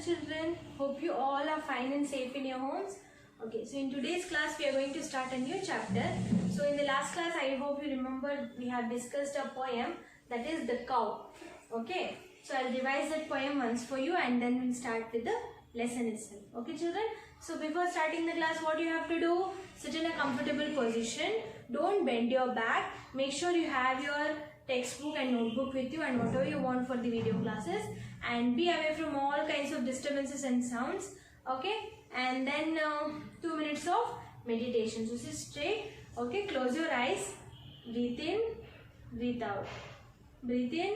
children. Hope you all are fine and safe in your homes. Okay, so in today's class we are going to start a new chapter. So in the last class I hope you remember we have discussed a poem, that is The Cow. Okay, so I'll revise that poem once for you and then we'll start with the lesson itself. Okay children, so before starting the class what you have to do, sit in a comfortable position, don't bend your back, make sure you have your textbook and notebook with you and whatever you want for the video classes, and be away from all kinds of disturbances and sounds. Okay, and then 2 minutes of meditation. So sit straight. Okay, close your eyes, breathe in, breathe out, breathe in,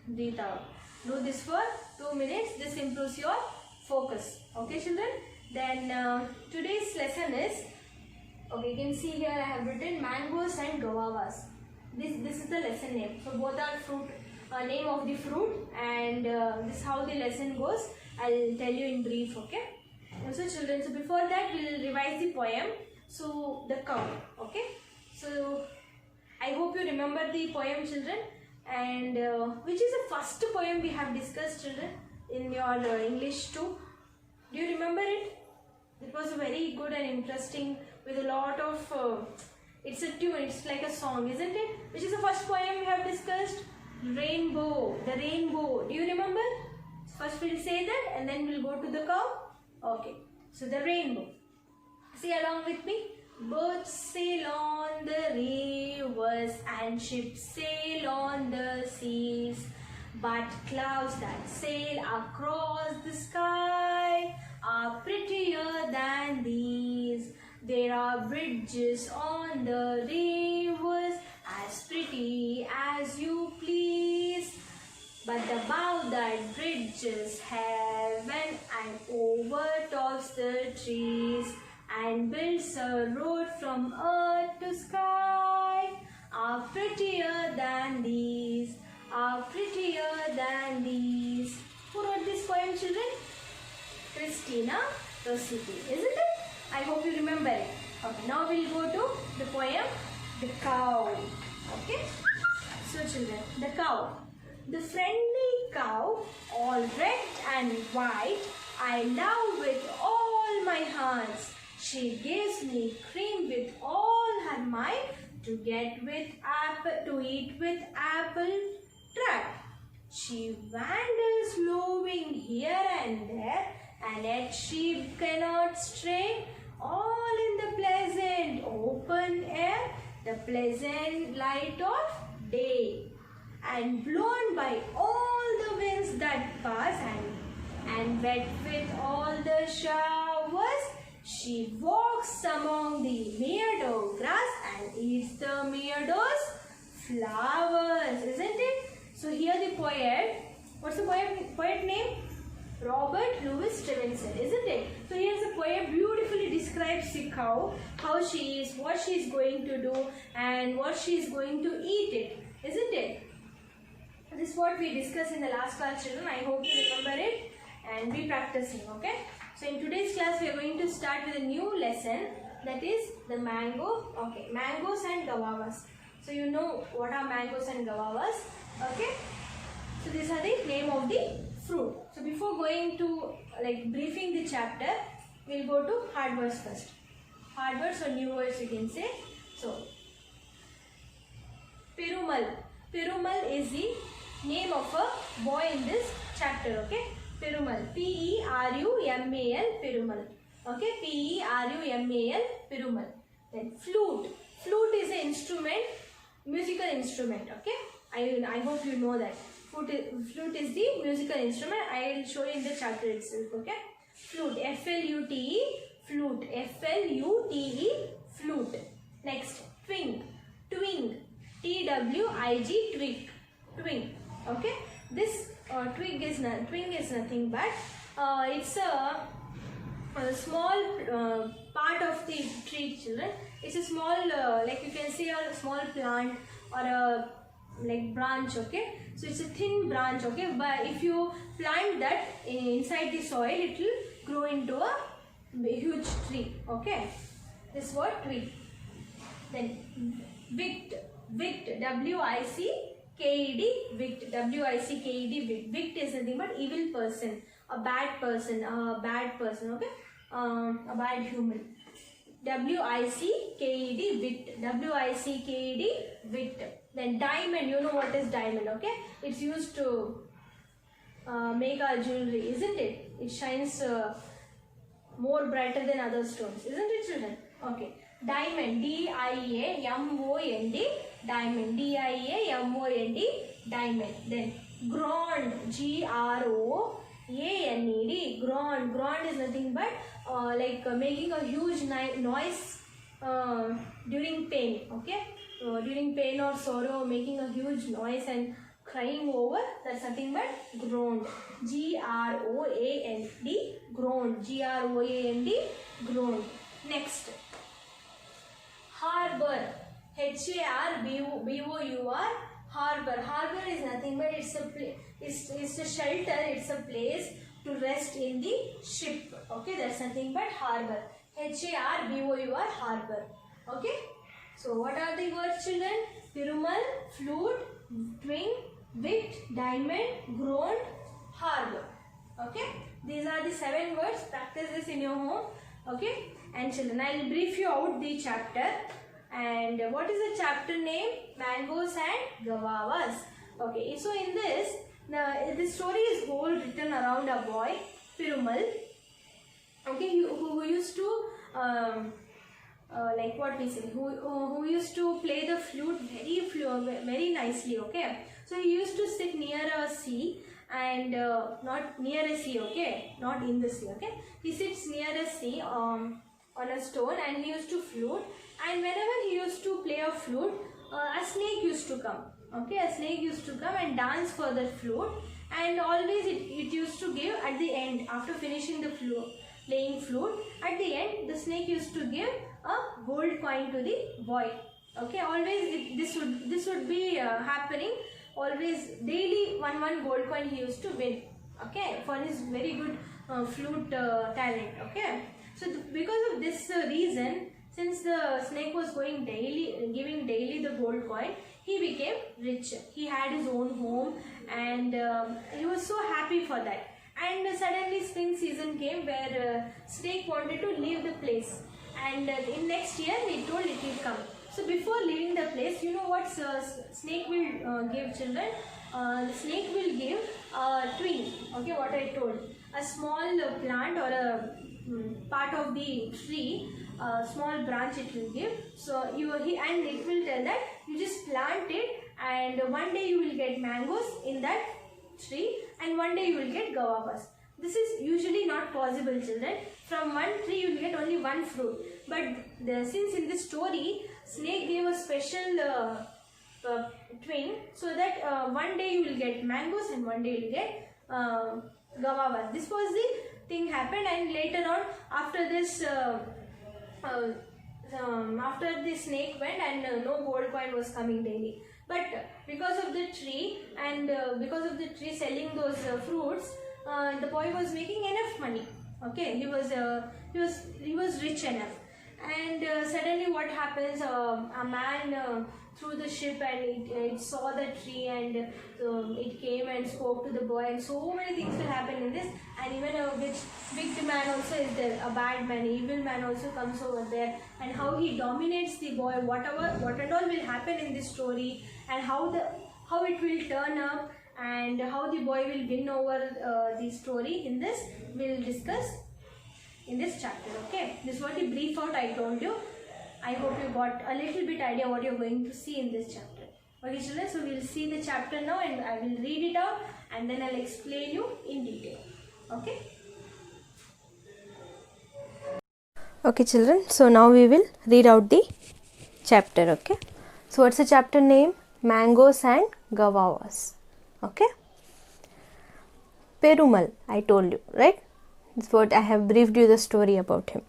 breathe out. Do this for 2 minutes. This improves your focus. Okay children, then today's lesson is, okay, you can see here I have written mangoes and guavas. This is the lesson name. So both are fruit, name of the fruit, and this is how the lesson goes. I'll tell you in brief. Okay, so children, so before that we'll revise the poem. So the cow. Okay, so I hope you remember the poem children, and which is the first poem we have discussed children in your English 2. Do you remember it? It was very good and interesting with a lot of it's a tune, it's like a song, isn't it? Which is the first poem we have discussed? Rainbow, the rainbow. Do you remember? First we'll say that and then we'll go to the cow. Okay, so the rainbow. Say along with me. Boats sail on the rivers and ships sail on the seas, but clouds that sail across the sky are prettier than these. There are bridges on the rivers as pretty as you please, but the bow that bridges heaven and overtops the trees and builds a road from earth to sky are prettier than these, are prettier than these. Who wrote this poem children? Christina Rossetti, isn't it? I hope you remember it. Okay, now we'll go to the poem The Cow. Okay, so children, the cow. The friendly cow, all red and white, I love with all my heart. She gives me cream with all her might to eat with apple tart. She wanders lowing here and there, and yet she cannot stray. All in the pleasant open air, the pleasant light of day, and blown by all the winds that pass, and wet with all the showers, she walks among the meadow grass and eats the meadow's flowers, isn't it? So here the poet, what's the poet name? Robert Louis Stevenson, isn't it? So here's the poet beautifully describes the cow, how she is, what she is going to do, and what she is going to eat it, isn't it? This is what we discussed in the last class children. I hope you remember it and be practicing. Okay, so in today's class we are going to start with a new lesson, that is the mango. Okay, mangoes and guavas. So you know what are mangoes and guavas. Okay, so these are the name of the fruit. So before going to briefing the chapter, we'll go to hard words first. Hard words or new words you can say. So Perumal. Perumal is the name of a boy in this chapter. Okay, Perumal. P-E-R-U-M-A-L. Perumal. Okay, P-E-R-U-M-A-L. Perumal. Then flute. Flute is an instrument, musical instrument. Okay, I hope you know that. Flute is the musical instrument. I will show you in the chapter itself. Okay, flute. F-L-U-T-E. Flute. F-L-U-T-E. Flute. Next, twig. Twig. T-W-I-G. Twig. Twig. Okay, this twig is nothing but it's a small part of the tree children. It's a small like you can see a small plant or a branch. Okay, so it's a thin branch. Okay, but if you plant that inside the soil, it will grow into a huge tree. Okay, this is what twig. Then wict. Wict. W-I-C-K-E-D. Wict. W-I-C-K-E-D. Wict. Wict is nothing but evil person a bad person, okay, a bad human. W-I-C-K-E-D, wit. W-I-C-K-E-D, wit. Then diamond, you know what is diamond, okay? It's used to make our jewelry, isn't it? It shines more brighter than other stones, isn't it, children? Okay. Diamond, D-I-A-M-O-N-D, diamond, D-I-A-M-O-N-D, diamond. Then grand, G-R-O-A-N-E-D, grand. Grand is nothing but making a huge noise during pain, okay? During pain or sorrow, making a huge noise and crying over, that's nothing but groan. G-R-O-A-N-D, groan. G-R-O-A-N-D, groan. Next, harbor, H-A-R-B-O-U-R, harbor. Harbor is nothing but it's a shelter, it's a place to rest in the ship, okay? That's nothing but harbor. H-A-R-B-O-U-R, harbor, okay? So what are the words, children? Perumal, flute, twin, wit, diamond, groan, harbor, okay? These are the 7 words. Practice this in your home, okay? And children, I will brief you out the chapter. And what is the chapter name? Mangoes and Guavas. Okay, so in this, the story is whole written around a boy, Perumal, okay, who used to who used to play the flute very nicely, okay? So he used to sit near a sea, and not near a sea, okay, not in the sea, okay? He sits near a sea on a stone, and he used to flute. And whenever he used to play a flute, a snake used to come, okay? A snake used to come and dance for the flute, and always it used to give at the end, after finishing the playing flute, at the end the snake used to give a gold coin to the boy, okay? Always this would be happening, always daily one gold coin he used to win, okay, for his very good flute talent, okay? So because of this reason, since the snake was giving daily the gold coin, he became rich. He had his own home, and he was so happy for that. And suddenly spring season came, where snake wanted to leave the place, and in next year he told it will come. So before leaving the place, you know what snake will give, children? The snake will give a twig, okay, what I told, a small plant or a part of the tree, a small branch it will give. So and it will tell that you just plant it, and one day you will get mangoes in that tree, and one day you will get guavas. This is usually not possible, children. From one tree you will get only one fruit. But since in this story, snake gave a special twin, so that one day you will get mangoes and one day you will get guavas. This was the thing happened, and later on, after this after the snake went, and no gold coin was coming daily. But because of the tree, and because of the tree selling those fruits, the boy was making enough money, okay? He was rich enough. And suddenly what happens, a man threw the ship, and it saw the tree, and it came and spoke to the boy, and so many things will happen in this. And even a wicked man also is there, a bad man, evil man also comes over there, and how he dominates the boy, what and all will happen in this story, and how it will turn up, and how the boy will win over the story. In this we'll discuss in this chapter, okay? This is what the brief out I told you. I hope you got a little bit idea what you're going to see in this chapter. Okay, children, so we'll see the chapter now, and I will read it out, and then I'll explain you in detail, okay? Okay, children, so now we will read out the chapter, okay? So what's the chapter name? Mangoes and Guavas, okay? Perumal, I told you, right? That's what I have briefed you the story about him.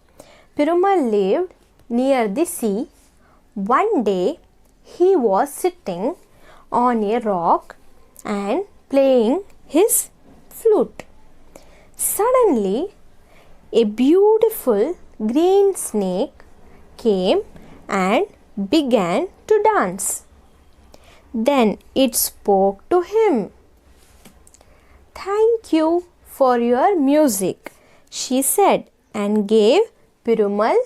Perumal lived near the sea. One day he was sitting on a rock and playing his flute. Suddenly a beautiful green snake came and began to dance. Then it spoke to him. "Thank you for your music, she said, and gave Perumal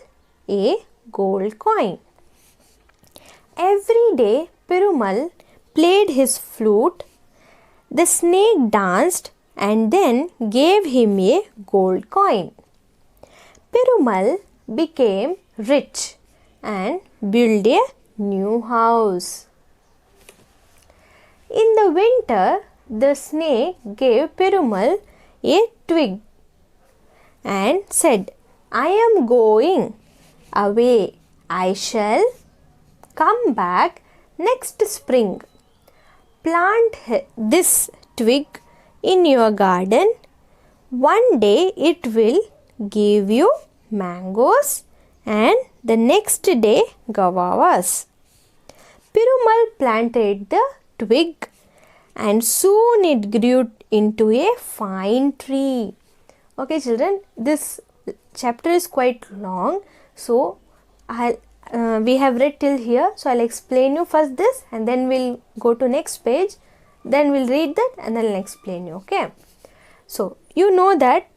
a gold coin. Every day Perumal played his flute. The snake danced and then gave him a gold coin. Perumal became rich and built a new house. In the winter, the snake gave Perumal a twig and said, I am going away. I shall come back next spring. Plant this twig in your garden. One day it will give you mangoes and the next day guavas. Perumal planted the twig and soon it grew into a fine tree. Okay children, this chapter is quite long, so we have read till here, so I'll explain you first this and then we'll go to next page, then we'll read that and then I'll explain you. Okay, so you know that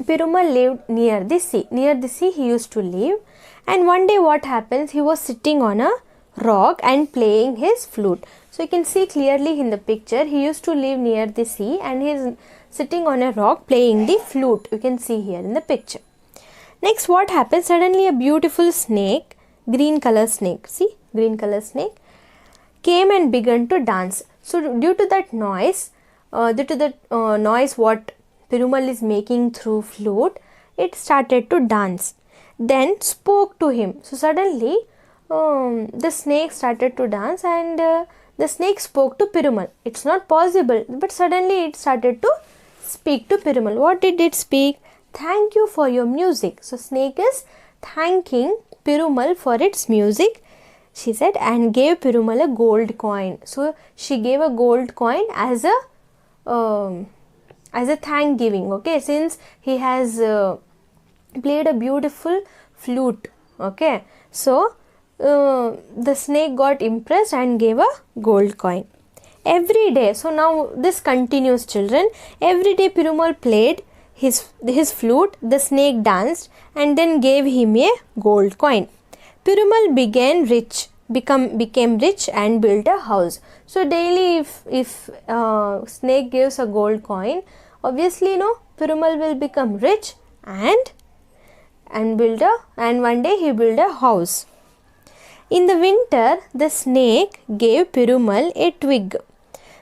Perumal lived near the sea. Near the sea he used to live, and one day what happens, he was sitting on a rock and playing his flute. So you can see clearly in the picture, he used to live near the sea and he is sitting on a rock playing the flute. You can see here in the picture. Next what happens, suddenly a beautiful snake, green color snake, see green color snake, came and began to dance. So due to that noise, what Perumal is making through flute, it started to dance. Then spoke to him. So suddenly the snake started to dance and the snake spoke to Perumal. It's not possible, but suddenly it started to speak to Perumal. What did it speak? Thank you for your music. So snake is thanking Perumal for its music, she said, and gave Perumal a gold coin. So she gave a gold coin as a thank giving. Okay, since he has played a beautiful flute. Okay, so the snake got impressed and gave a gold coin. Every day, so now this continues children. Every day Perumal played his flute, the snake danced and then gave him a gold coin. Perumal became rich and built a house. So daily if snake gives a gold coin, obviously Perumal will become rich and one day he built a house. In the winter, the snake gave Perumal a twig.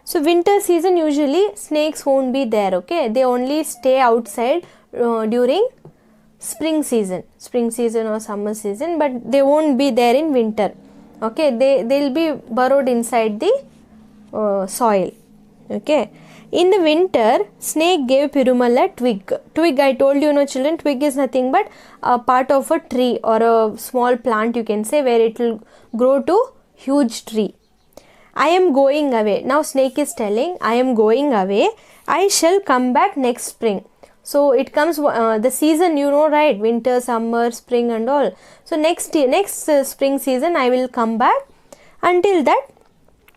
So winter season usually snakes won't be there, okay, they only stay outside during spring season or summer season, but they won't be there in winter. Okay, they'll be burrowed inside the soil. Okay, in the winter snake gave Perumal a twig. I told you children, twig is nothing but a part of a tree or a small plant, you can say, where it will grow to huge tree. I am going away. Now snake is telling, I am going away. I shall come back next spring. So it comes the season, right, winter, summer, spring and all. So next spring season I will come back. Until that,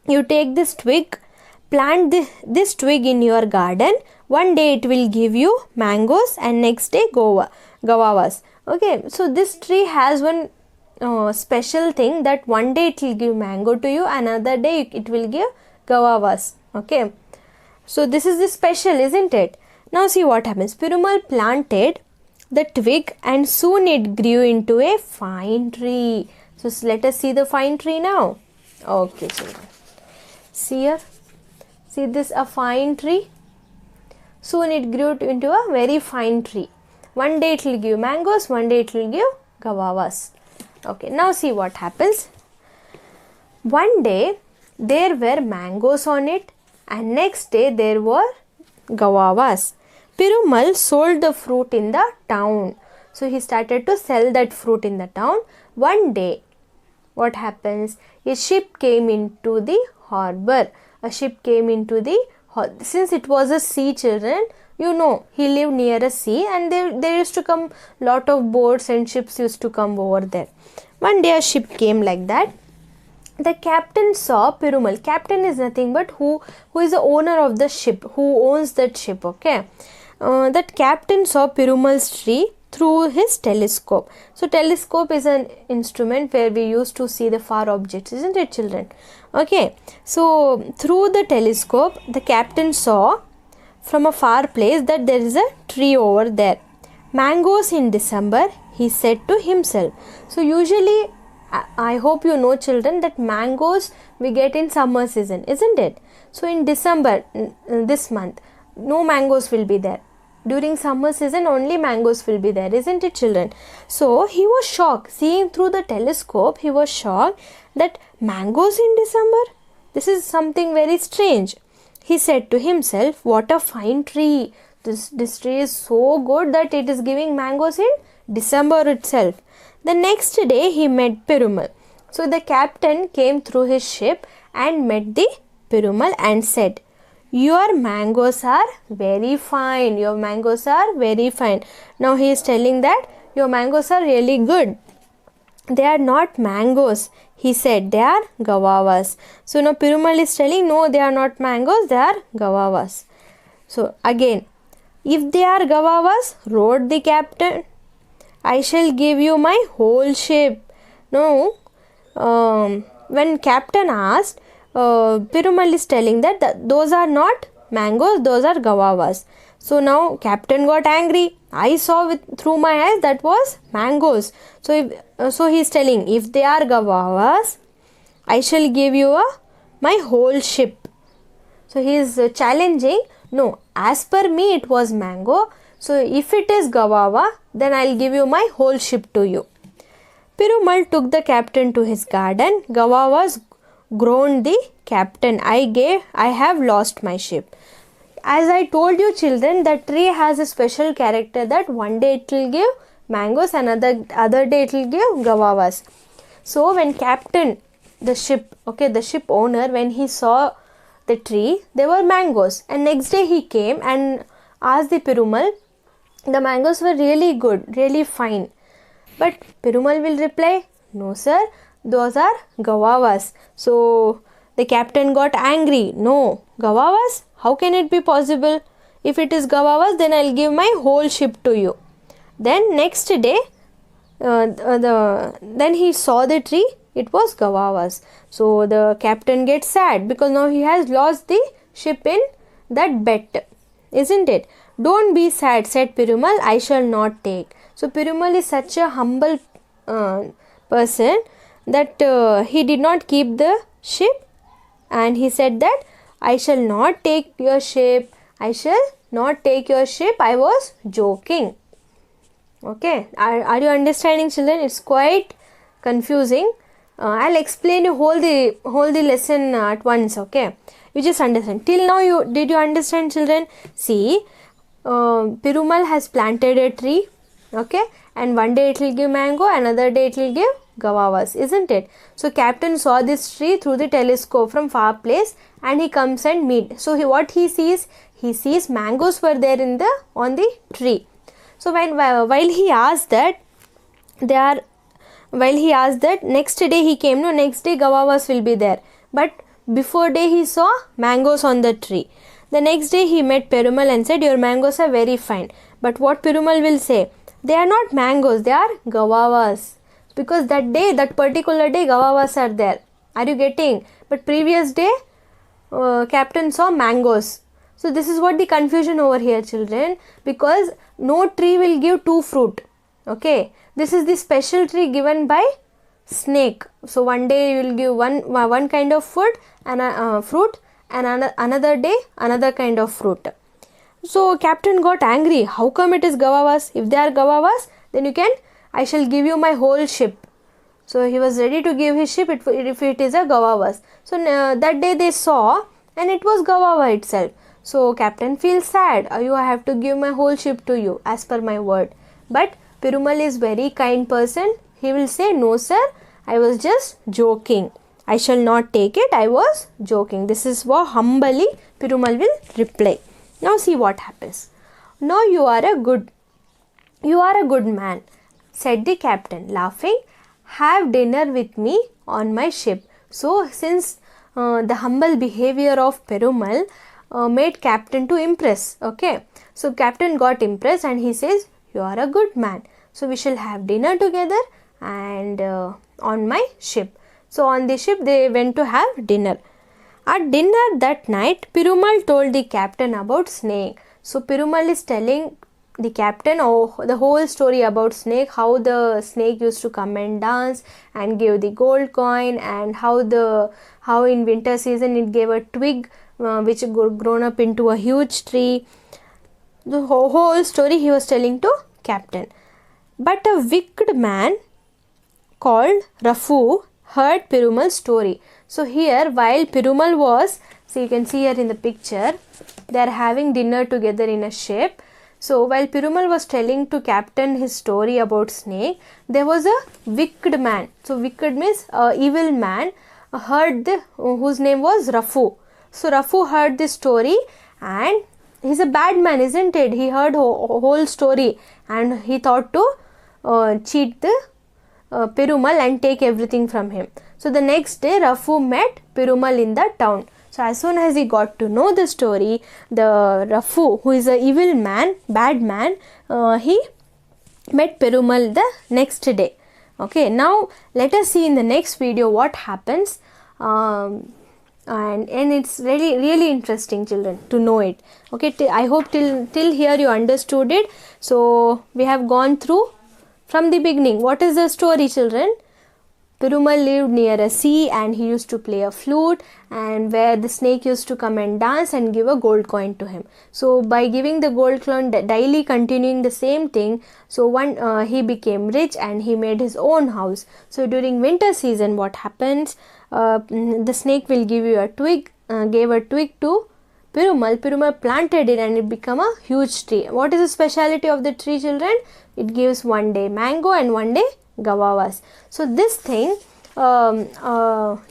you take this twig, plant this twig in your garden. One day it will give you mangoes and next day guavas. Okay, so this tree has one special thing, that one day it will give mango to you, another day it will give guavas. Okay, so this is the special, isn't it? Now see what happens. Perumal planted the twig and soon it grew into a fine tree. So let us see the fine tree now. Okay children, see here, see this, a fine tree. Soon it grew into a very fine tree. One day it will give mangoes, one day it will give guavas. Okay, now see what happens. One day there were mangoes on it and next day there were guavas. Perumal sold the fruit in the town. So he started to sell that fruit in the town. One day what happens? A ship came into the harbor. Since it was a sea, children, he lived near a sea and there used to come lot of boats and ships used to come over there. One day a ship came like that. The captain saw Perumal. Captain is nothing but who is the owner of the ship, who owns that ship. Okay, that captain saw Perumal's tree through his telescope. So telescope is an instrument where we used to see the far objects, isn't it, children? Okay, so through the telescope the captain saw from a far place that there is a tree over there. Mangoes in December, he said to himself. So usually, I hope you know, children, that mangoes we get in summer season, isn't it? So in December, this month, no mangoes will be there. During summer season only mangoes will be there, isn't it, children? So he was shocked. Seeing through the telescope, he was shocked that mangoes in December? This is something very strange. He said to himself, what a fine tree. This tree is so good that it is giving mangoes in December itself. The next day he met Perumal. So the captain came through his ship and met the Perumal and said, your mangoes are very fine. Your mangoes are very fine. Now he is telling that your mangoes are really good. They are not mangoes, he said, they are guavas. So now Perumal is telling, no, they are not mangoes, they are guavas. So again, if they are guavas, wrote the captain, I shall give you my whole ship. No, when captain asked, Perumal is telling that those are not mangoes, those are guavas. So now captain got angry. I saw through my eyes that was mangoes. So he is telling, if they are guavas, I shall give you my whole ship. So he is challenging. No, as per me it was mango. So if it is guava, then I'll give you my whole ship to you. Perumal took the captain to his garden. Guavas groaned the captain. I have lost my ship. As I told you, children, the tree has a special character that one day it will give mangoes and other day it will give guavas. So when captain, the ship owner, when he saw the tree, there were mangoes, and next day he came and asked the Perumal, the mangoes were really good, really fine. But Perumal will reply, no sir, those are guavas. So the captain got angry. No, guavas? How can it be possible? If it is guavas, then I'll give my whole ship to you. Then next day, then he saw the tree, it was guavas. So the captain gets sad because now he has lost the ship in that bet, isn't it? Don't be sad, said Perumal, I shall not take. So Perumal is such a humble person that he did not keep the ship, and he said that I shall not take your ship. I shall not take your ship. I was joking. Okay, are you understanding, children? It's quite confusing. I'll explain you whole the lesson at once. Okay, you just understand. Till now, did you understand, children? See, Perumal has planted a tree. Okay, and one day it will give mango, another day it will give guavas, isn't it? So captain saw this tree through the telescope from far place, and he comes and meet. So what he sees mangoes were there on the tree. So while he asked that next day he came, no, next day guavas will be there, but before day he saw mangoes on the tree. The next day he met Perumal and said, your mangoes are very fine. But what Perumal will say, they are not mangoes, they are guavas, because that particular day guavas are there. Are you getting? But previous day captain saw mangoes. So this is what the confusion over here, children, because no tree will give two fruit. Okay, this is the special tree given by snake. So one day you will give one kind of food and fruit, and another day another kind of fruit. So captain got angry. How come it is guavas? If they are guavas, then I shall give you my whole ship. So he was ready to give his ship if it is a guavas. So that day they saw, and it was guava itself. So captain feels sad. I have to give my whole ship to you as per my word. But Perumal is very kind person. He will say, no sir, I was just joking. I shall not take it. I was joking. This is what humbly Perumal will reply. Now see what happens. Now you are a good man, said the captain, laughing. Have dinner with me on my ship. So since the humble behavior of Perumal, made captain to impress. Okay, so captain got impressed and he says, you are a good man, so we shall have dinner together and on my ship. So on the ship they went to have dinner. At dinner that night, Perumal told the captain about snake. So Perumal is telling the captain the whole story about snake, how the snake used to come and dance and give the gold coin, and how in winter season it gave a twig which grown up into a huge tree. The whole story he was telling to captain. But a wicked man called Rafu heard Perumal's story. So here, while Perumal was, so you can see here in the picture, they are having dinner together in a ship. So while Perumal was telling to captain his story about snake, there was a wicked man. So wicked means evil man heard whose name was Rafu. So Rafu heard this story and he's a bad man, isn't it? He heard whole story and he thought to cheat the Perumal and take everything from him. So the next day Rafu met Perumal in the town. So as soon as he got to know the story, the Rafu, who is a evil man, bad man, he met Perumal the next day. Okay, now let us see in the next video what happens. And it's really interesting, children, to know it. Okay, I hope till here you understood it. So we have gone through from the beginning. What is the story, children? Perumal lived near a sea and he used to play a flute, and where the snake used to come and dance and give a gold coin to him. So by giving the gold coin daily, continuing the same thing, so he became rich and he made his own house. So during winter season what happens? The snake will give you a twig, gave a twig to Perumal. Perumal planted it and it became a huge tree. What is the speciality of the tree, children? It gives one day mango and one day guavas. So this thing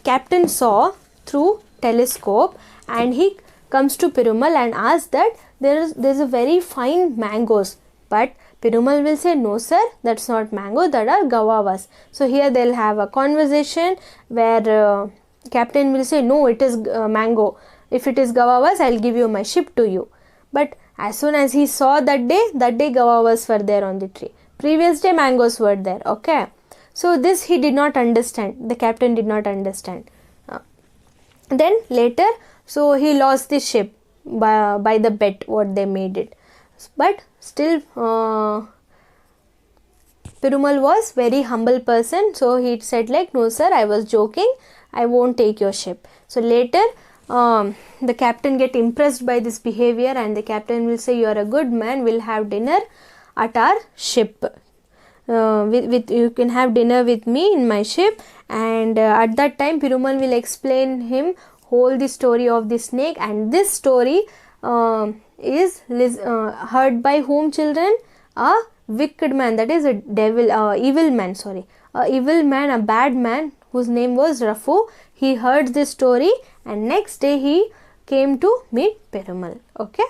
captain saw through telescope, and he comes to Perumal and asks that there's a very fine mangoes, but Perumal will say, no sir, that's not mango, that are guavas. So here they'll have a conversation where captain will say, no, it is mango. If it is guavas, I'll give you my ship to you. But as soon as he saw that day guavas were there on the tree. Previous day mangoes were there. Okay. So this he did not understand. The captain did not understand. Then later, so he lost the ship by the bet what they made it. But still Perumal was very humble person. So he said like, no sir, I was joking. I won't take your ship. So later the captain get impressed by this behavior, and the captain will say, you are a good man, we'll have dinner at our ship. You can have dinner with me in my ship. And at that time Perumal will explain him whole the story of the snake, and this story is heard by whom, children? A wicked man, that is a evil man, a bad man whose name was Rafu. He heard this story and next day he came to meet Perumal. Okay.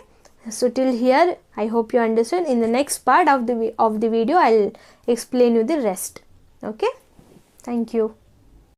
So till here I hope you understand. In the next part of the video I'll explain you the rest. Okay. Thank you.